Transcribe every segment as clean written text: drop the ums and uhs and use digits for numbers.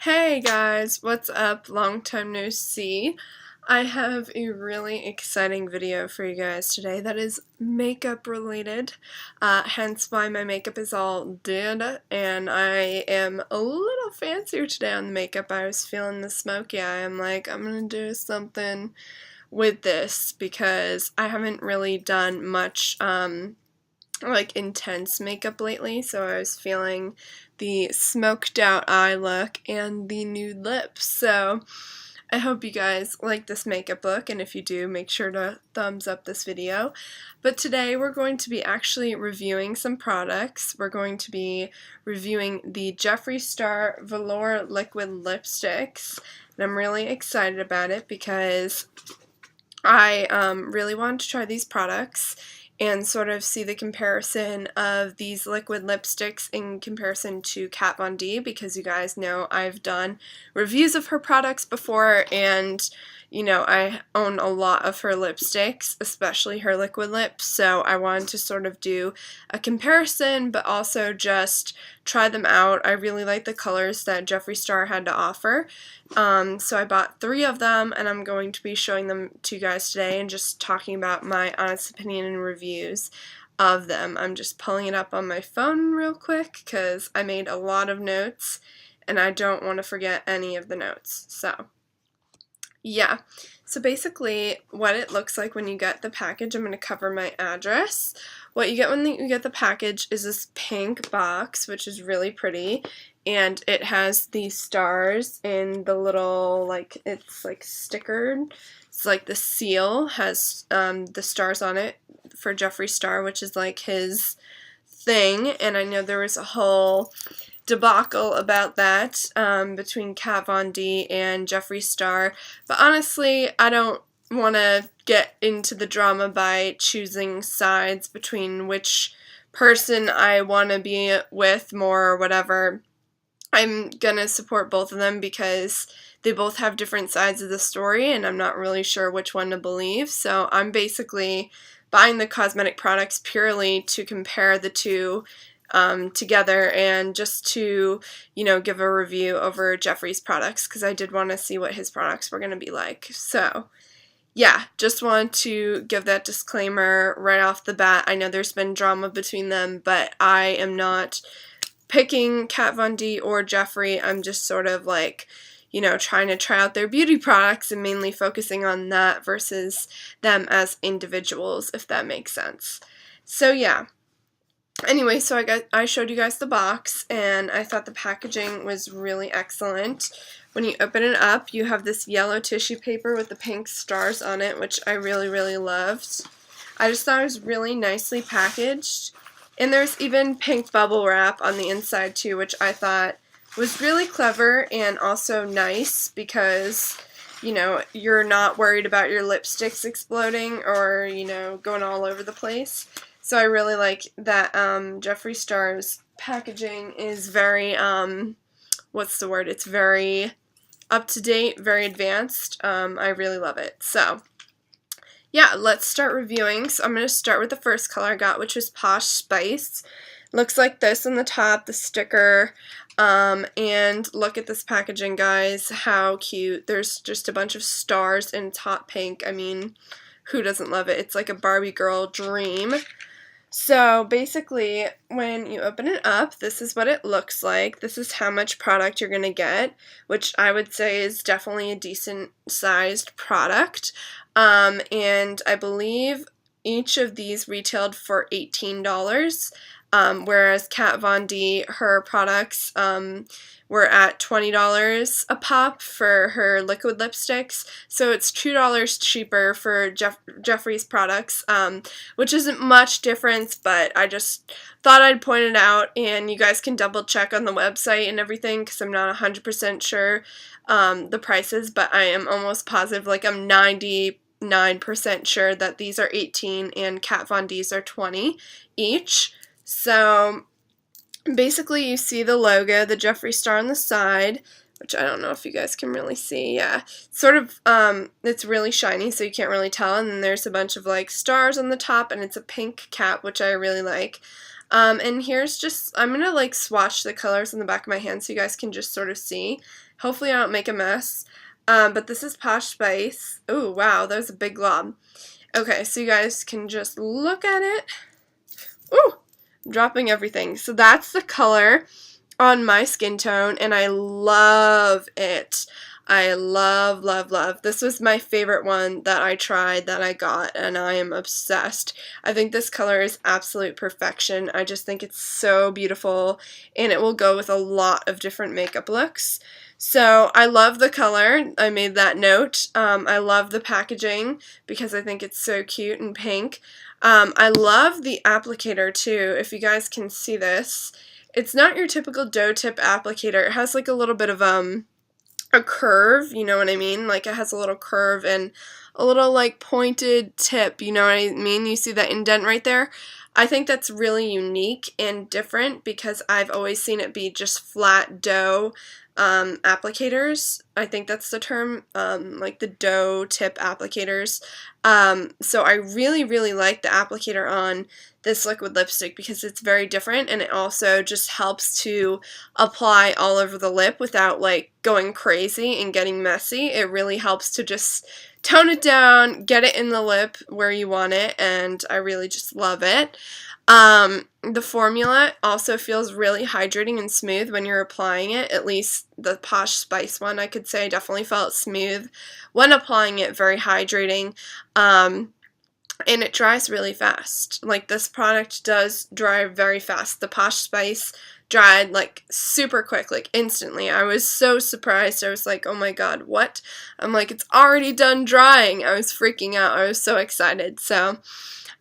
Hey guys, what's up? Long time no see. I have a really exciting video for you guys today that is makeup related, hence why my makeup is all did, and I am a little fancier today on the makeup. I was feeling the smoky eye. I'm like, I'm gonna do something with this because I haven't really done much like intense makeup lately, so I was feeling the smoked out eye look and the nude lips. So I hope you guys like this makeup look, and if you do, make sure to thumbs up this video. But today we're going to be actually reviewing some products. We're going to be reviewing the Jeffree Star Velour liquid lipsticks, and I'm really excited about it because I really wanted to try these products and sort of see the comparison of these liquid lipsticks in comparison to Kat Von D, because you guys know I've done reviews of her products before, and you know, I own a lot of her lipsticks, especially her liquid lips, so I wanted to sort of do a comparison, but also just try them out. I really like the colors that Jeffree Star had to offer, so I bought 3 of them, and I'm going to be showing them to you guys today and just talking about my honest opinion and reviews of them. I'm just pulling it up on my phone real quick because I made a lot of notes, and I don't want to forget any of the notes, so yeah, so basically what it looks like when you get the package, I'm going to cover my address. What you get when you get the package is this pink box, which is really pretty, and it has these stars in the little, like, it's like stickered. It's like the seal has the stars on it for Jeffree Star, which is like his thing, and I know there was a whole debacle about that between Kat Von D and Jeffree Star, but honestly, I don't want to get into the drama by choosing sides between which person I want to be with more or whatever. I'm gonna support both of them because they both have different sides of the story, and I'm not really sure which one to believe, so I'm basically buying the cosmetic products purely to compare the two together and just to, you know, give a review over Jeffree's products because I did want to see what his products were going to be like. So yeah, just want to give that disclaimer right off the bat. I know there's been drama between them, but I am not picking Kat Von D or Jeffree. I'm just sort of like, you know, trying to try out their beauty products and mainly focusing on that versus them as individuals, if that makes sense. So yeah. Anyway, so I showed you guys the box, and I thought the packaging was really excellent. When you open it up, you have this yellow tissue paper with the pink stars on it, which I really, really loved. I just thought it was really nicely packaged. And there's even pink bubble wrap on the inside too, which I thought was really clever and also nice because, you know, you're not worried about your lipsticks exploding or, you know, going all over the place. So I really like that Jeffree Star's packaging is very, what's the word? It's very up-to-date, very advanced. I really love it. So yeah, let's start reviewing. So I'm going to start with the first color I got, which was Posh Spice. Looks like this on the top, the sticker, and look at this packaging, guys. How cute. There's just a bunch of stars in hot pink. I mean, who doesn't love it? It's like a Barbie girl dream. So basically, when you open it up, this is what it looks like. This is how much product you're going to get, which I would say is definitely a decent sized product. And I believe each of these retailed for $18, whereas Kat Von D, her products were at $20 a pop for her liquid lipsticks, so it's $2 cheaper for Jeffree's products, which isn't much difference, but I just thought I'd point it out, and you guys can double check on the website and everything because I'm not 100% sure the prices, but I am almost positive, like I'm 99% sure that these are 18 and Kat Von D's are 20 each. So basically you see the logo, the Jeffree Star on the side, which I don't know if you guys can really see. Yeah, sort of, it's really shiny so you can't really tell, and then there's a bunch of like stars on the top, and it's a pink cap, which I really like. And here's just, I'm going to like swatch the colors in the back of my hand so you guys can just sort of see. Hopefully I don't make a mess. But this is Posh Spice. Oh, wow, that was a big glob. Okay, so you guys can just look at it. Ooh, I'm dropping everything. So that's the color on my skin tone, and I love it. I love, love, love. This was my favorite one that I tried, that I got, and I am obsessed. I think this color is absolute perfection. I just think it's so beautiful, and it will go with a lot of different makeup looks. So I love the color. I made that note. I love the packaging because I think it's so cute and pink. I love the applicator too, if you guys can see this. It's not your typical doe tip applicator. It has like a little bit of a curve, you know what I mean? Like it has a little curve and a little like pointed tip, you know what I mean? You see that indent right there? I think that's really unique and different because I've always seen it be just flat doe applicators. I think that's the term, like the doe tip applicators. So I really, really like the applicator on this liquid lipstick because it's very different, and it also just helps to apply all over the lip without like going crazy and getting messy. It really helps to just tone it down, get it in the lip where you want it, and I really just love it. The formula also feels really hydrating and smooth when you're applying it. At least the Posh Spice one, I could say, definitely felt smooth when applying it, very hydrating. And it dries really fast. Like, this product does dry very fast. The Posh Spice dried like super quick, like instantly. I was so surprised. I was like, oh my god, what? I'm like, it's already done drying. I was freaking out. I was so excited. So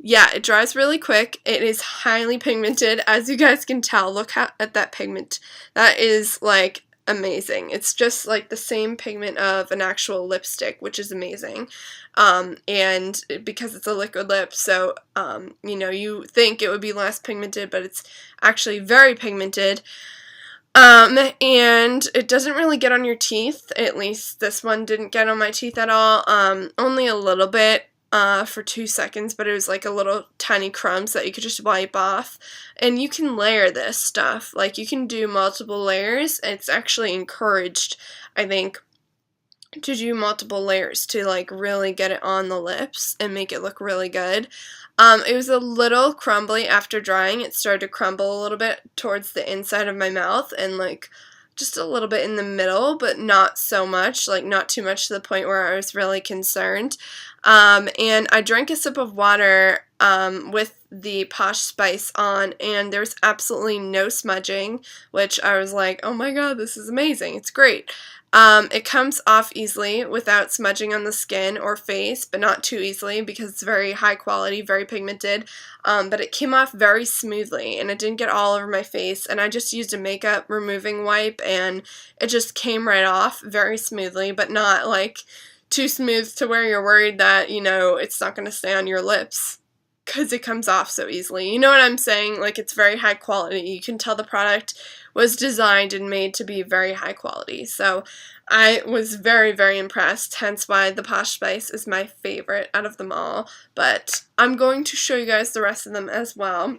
yeah, it dries really quick. It is highly pigmented, as you guys can tell. Look at that pigment. That is like amazing. It's just like the same pigment of an actual lipstick, which is amazing. And because it's a liquid lip, so you know, you think it would be less pigmented, but it's actually very pigmented. And it doesn't really get on your teeth. At least this one didn't get on my teeth at all. Only a little bit. For 2 seconds, but it was like a little tiny crumbs that you could just wipe off. And you can layer this stuff. Like, you can do multiple layers. It's actually encouraged, I think, to do multiple layers to like really get it on the lips and make it look really good. It was a little crumbly after drying. It started to crumble a little bit towards the inside of my mouth and like just a little bit in the middle, but not so much, like not too much to the point where I was really concerned. And I drank a sip of water with the Posh Spice on, and there's absolutely no smudging, which I was like, oh my god, this is amazing, it's great. It comes off easily without smudging on the skin or face, but not too easily because it's very high quality, very pigmented. But it came off very smoothly, and it didn't get all over my face, and I just used a makeup removing wipe, and it just came right off very smoothly, but not like too smooth to where you're worried that, you know, it's not going to stay on your lips because it comes off so easily. You know what I'm saying? Like, it's very high quality. You can tell the product was designed and made to be very high quality. So I was very, very impressed, hence why the Posh Spice is my favorite out of them all. But I'm going to show you guys the rest of them as well.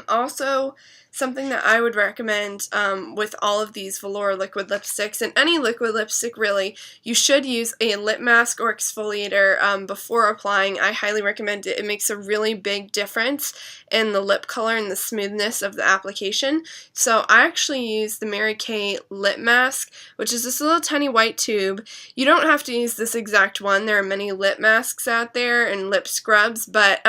Also, something that I would recommend with all of these Velour liquid lipsticks, and any liquid lipstick really, you should use a lip mask or exfoliator before applying. I highly recommend it. It makes a really big difference in the lip color and the smoothness of the application. So I actually use the Mary Kay lip mask, which is this little tiny white tube. You don't have to use this exact one. There are many lip masks out there and lip scrubs, but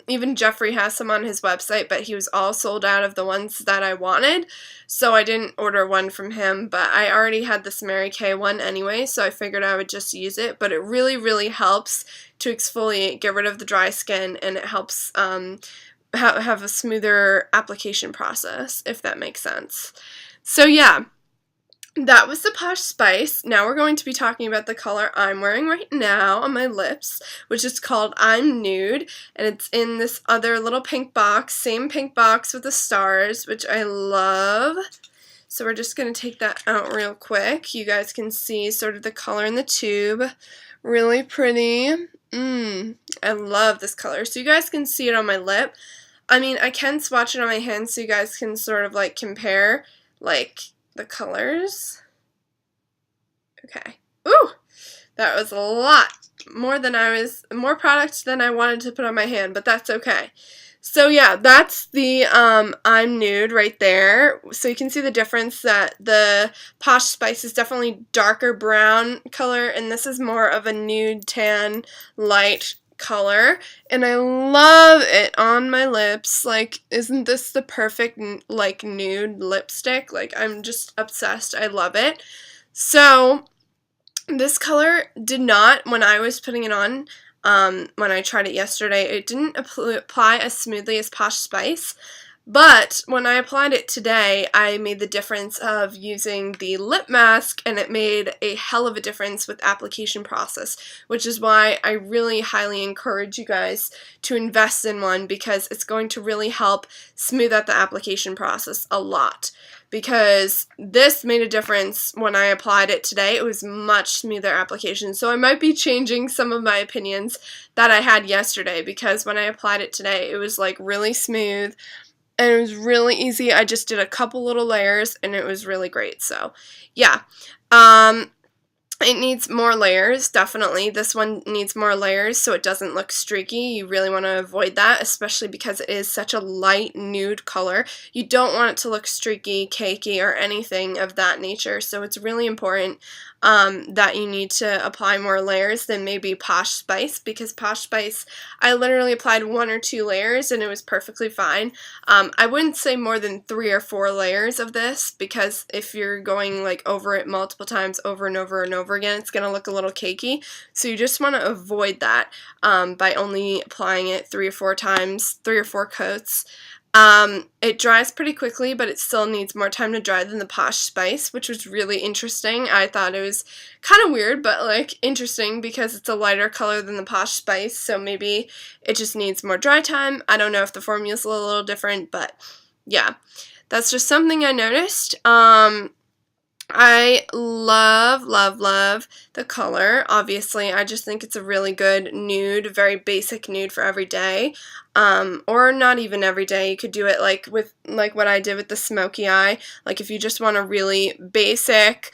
even Jeffree has some on his website, but he was all sold out of the ones that I wanted, so I didn't order one from him, but I already had this Mary Kay one anyway, so I figured I would just use it. But it really, really helps to exfoliate, get rid of the dry skin, and it helps have a smoother application process, if that makes sense. So yeah, that was the Posh Spice. Now we're going to be talking about the color I'm wearing right now on my lips, which is called I'm Nude, and it's in this other little pink box, same pink box with the stars, which I love. So we're just going to take that out real quick. You guys can see sort of the color in the tube. Really pretty. I love this color. So you guys can see it on my lip. I mean, I can swatch it on my hand so you guys can sort of like compare like the colors. Okay. Ooh, that was a lot more product than I wanted to put on my hand, but that's okay. So yeah, that's the I'm Nude right there. So you can see the difference that the Posh Spice is definitely darker brown color, and this is more of a nude tan light color, and I love it on my lips. Like, isn't this the perfect like nude lipstick? Like, I'm just obsessed. I love it. So this color did not, when I was putting it on, when I tried it yesterday, it didn't apply as smoothly as Posh Spice. But when I applied it today, I made the difference of using the lip mask, and it made a hell of a difference with application process, which is why I really highly encourage you guys to invest in one, because it's going to really help smooth out the application process a lot. Because this made a difference when I applied it today. It was much smoother application. So I might be changing some of my opinions that I had yesterday, because when I applied it today, it was like really smooth and it was really easy. I just did a couple little layers and it was really great. So yeah. It needs more layers, definitely. This one needs more layers so it doesn't look streaky. You really want to avoid that, especially because it is such a light nude color. You don't want it to look streaky, cakey, or anything of that nature, so it's really important that you need to apply more layers than maybe Posh Spice, because Posh Spice, I literally applied 1 or 2 layers and it was perfectly fine. I wouldn't say more than 3 or 4 layers of this, because if you're going like over it multiple times over and over and over again, it's going to look a little cakey. So you just want to avoid that by only applying it 3 or 4 times, 3 or 4 coats. It dries pretty quickly, but it still needs more time to dry than the Posh Spice, which was really interesting. I thought it was kind of weird, but like interesting, because it's a lighter color than the Posh Spice, so maybe it just needs more dry time. I don't know if the formula's a little different, but yeah, that's just something I noticed. I love, love, love the color. Obviously, I just think it's a really good nude, very basic nude for every day. Or not even every day. You could do it like with what I did with the smoky eye. Like if you just want a really basic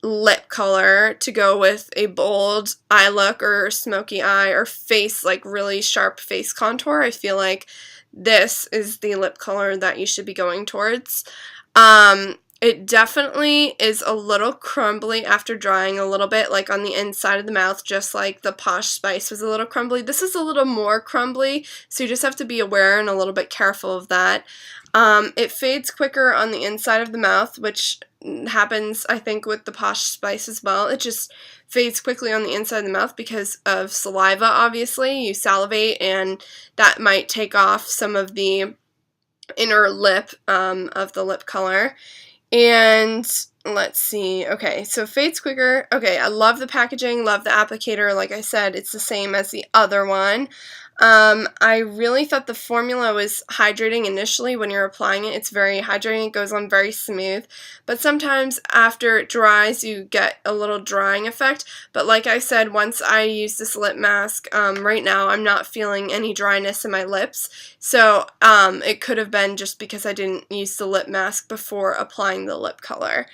lip color to go with a bold eye look or smoky eye or face, like really sharp face contour, I feel like this is the lip color that you should be going towards. It definitely is a little crumbly after drying a little bit, like on the inside of the mouth, just like the Posh Spice was a little crumbly. This is a little more crumbly, so you just have to be aware and a little bit careful of that. It fades quicker on the inside of the mouth, which happens, I think, with the Posh Spice as well. It just fades quickly on the inside of the mouth because of saliva, obviously. You salivate, and that might take off some of the inner lip of the lip color. And let's see, okay, so fades quicker. Okay, I love the packaging, love the applicator. Like I said, it's the same as the other one. I really thought the formula was hydrating initially when you're applying it. It's very hydrating, it goes on very smooth, but sometimes after it dries you get a little drying effect. But like I said, once I use this lip mask, right now I'm not feeling any dryness in my lips, so it could have been just because I didn't use the lip mask before applying the lip color.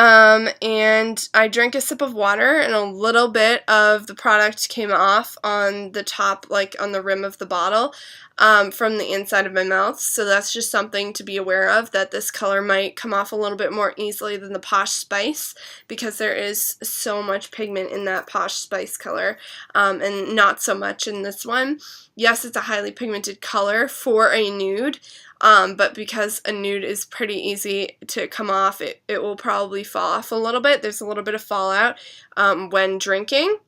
And I drank a sip of water and a little bit of the product came off on the top, like on the rim of the bottle, from the inside of my mouth. So that's just something to be aware of, that this color might come off a little bit more easily than the Posh Spice, because there is so much pigment in that Posh Spice color, and not so much in this one. Yes, it's a highly pigmented color for a nude, but because a nude is pretty easy to come off, it will probably fall off a little bit. There's a little bit of fallout when drinking,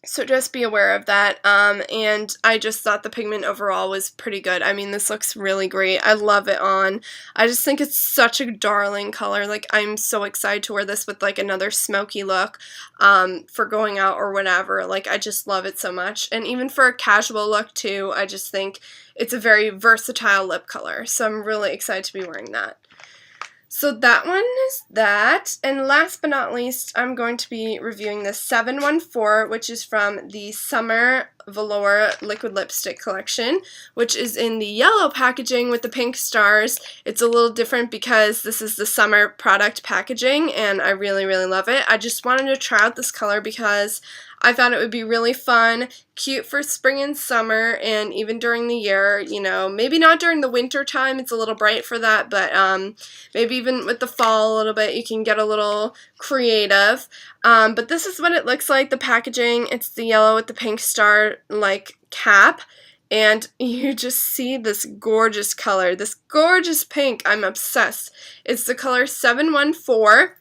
so just be aware of that. And I just thought the pigment overall was pretty good. I mean, this looks really great. I love it on. I just think it's such a darling color. Like, I'm so excited to wear this with like another smoky look for going out or whatever. Like, I just love it so much. And even for a casual look too, I just think it's a very versatile lip color. So I'm really excited to be wearing that. So that one is that, and last but not least, I'm going to be reviewing the 714, which is from the Summer Velour liquid lipstick collection, which is in the yellow packaging with the pink stars. It's a little different because this is the summer product packaging, and I really, really love it. I just wanted to try out this color because I thought it would be really fun, cute for spring and summer, and even during the year, you know, maybe not during the winter time, it's a little bright for that, but maybe even with the fall a little bit, you can get a little creative. But this is what it looks like, the packaging. It's the yellow with the pink star, like, cap, and you just see this gorgeous color, this gorgeous pink. I'm obsessed. It's the color 714.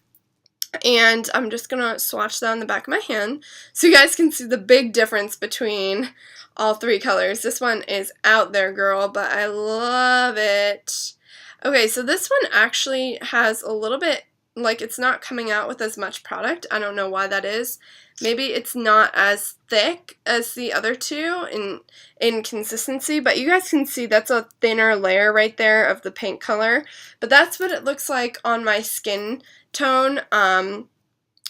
And I'm just going to swatch that on the back of my hand so you guys can see the big difference between all three colors. This one is out there, girl, but I love it. Okay, so this one actually has a little bit, like, it's not coming out with as much product. I don't know why that is. Maybe it's not as thick as the other two in consistency, but you guys can see that's a thinner layer right there of the pink color. But that's what it looks like on my skin tone, and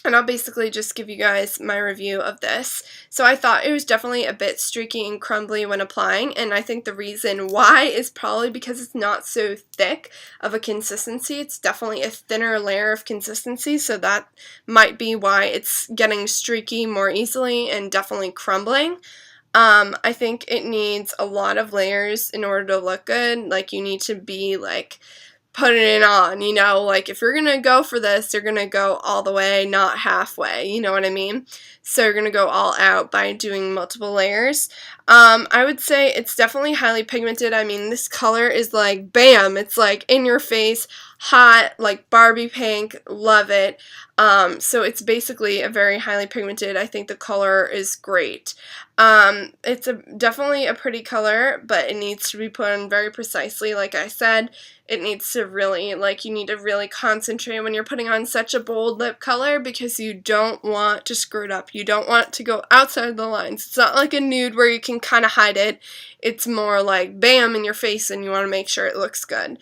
I'll basically just give you guys my review of this. So I thought it was definitely a bit streaky and crumbly when applying, and I think the reason why is probably because it's not so thick of a consistency. It's definitely a thinner layer of consistency, so that might be why it's getting streaky more easily and definitely crumbling. I think it needs a lot of layers in order to look good. Like, you need to be, like, putting it on, you know, like, if you're gonna go for this, you're gonna go all the way, not halfway, you know what I mean? So you're gonna go all out by doing multiple layers. I would say it's definitely highly pigmented. I mean, this color is like, bam, it's like in your face, hot, like Barbie pink, love it. So it's basically a very highly pigmented. I think the color is great. It's definitely a pretty color, but it needs to be put on very precisely. Like I said, it needs to really, like, you need to really concentrate when you're putting on such a bold lip color because you don't want to screw it up. You don't want to go outside the lines. It's not like a nude where you can kind of hide it. It's more like bam in your face, and you want to make sure it looks good.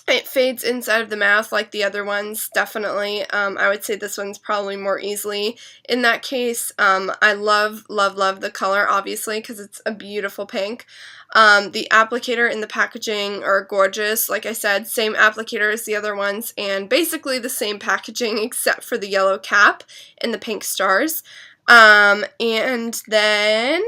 It fades inside of the mouth like the other ones, definitely. I would say this one's probably more easily in that case. I love, love, love the color, obviously, because it's a beautiful pink. The applicator and the packaging are gorgeous. Like I said, same applicator as the other ones, and basically the same packaging except for the yellow cap and the pink stars. And then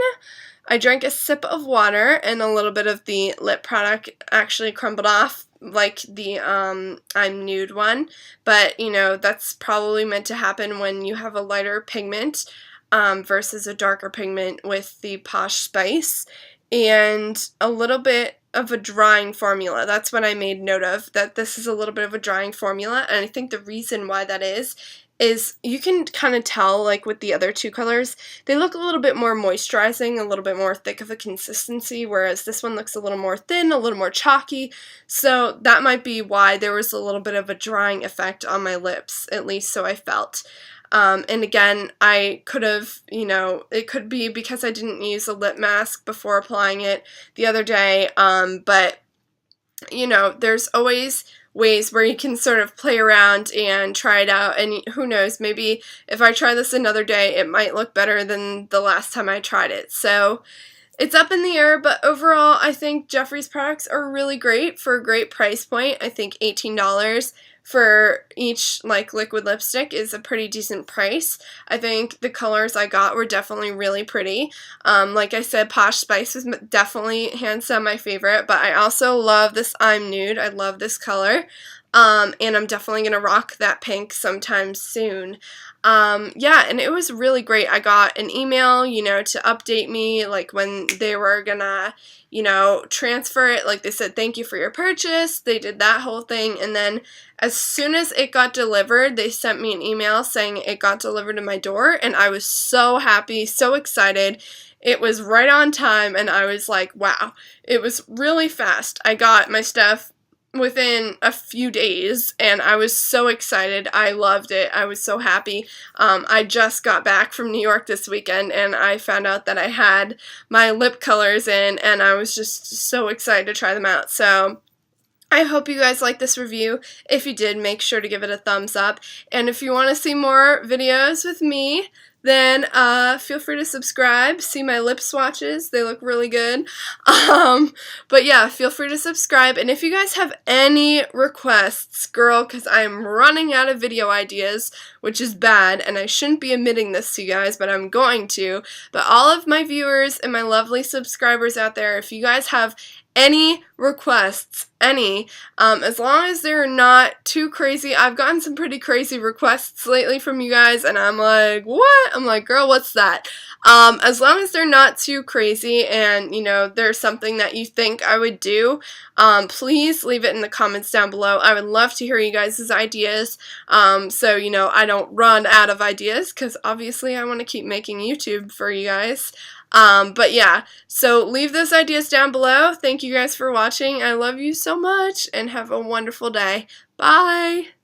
I drank a sip of water, and a little bit of the lip product actually crumbled off, like the I'm Nude one, but you know, that's probably meant to happen when you have a lighter pigment versus a darker pigment with the Posh Spice, and a little bit of a drying formula. That's what I made note of, that this is a little bit of a drying formula, and I think the reason why that is you can kind of tell, like with the other two colors, they look a little bit more moisturizing, a little bit more thick of a consistency, whereas this one looks a little more thin, a little more chalky, so that might be why there was a little bit of a drying effect on my lips, at least so I felt. And again, I could have, you know, it could be because I didn't use a lip mask before applying it the other day, but, you know, there's always ways where you can sort of play around and try it out, and who knows, maybe if I try this another day, it might look better than the last time I tried it. So it's up in the air, but overall, I think Jeffree's products are really great for a great price point. I think $18 for each, like, liquid lipstick is a pretty decent price. I think the colors I got were definitely really pretty. Like I said, Posh Spice was definitely hands down my favorite, but I also love this I'm Nude. I love this color. And I'm definitely going to rock that pink sometime soon. Yeah, and it was really great. I got an email, you know, to update me, like, when they were gonna, you know, transfer it. Like, they said, thank you for your purchase. They did that whole thing, and then as soon as it got delivered, they sent me an email saying it got delivered to my door, and I was so happy, so excited. It was right on time, and I was like, wow. It was really fast. I got my stuff within a few days, and I was so excited. I loved it. I was so happy. I just got back from New York this weekend, and I found out that I had my lip colors in, and I was just so excited to try them out. So I hope you guys liked this review. If you did, make sure to give it a thumbs up, and if you want to see more videos with me, then feel free to subscribe. See my lip swatches, they look really good. But yeah, feel free to subscribe, and if you guys have any requests, girl, because I'm running out of video ideas, which is bad, and I shouldn't be admitting this to you guys, but I'm going to. But all of my viewers and my lovely subscribers out there, if you guys have any requests, as long as they're not too crazy. I've gotten some pretty crazy requests lately from you guys, and I'm like, what? I'm like, girl, what's that? As long as they're not too crazy and, you know, there's something that you think I would do, please leave it in the comments down below. I would love to hear you guys' ideas, so, you know, I don't run out of ideas, because obviously I want to keep making YouTube for you guys. But yeah, so leave those ideas down below. Thank you guys for watching. I love you so much, and have a wonderful day. Bye!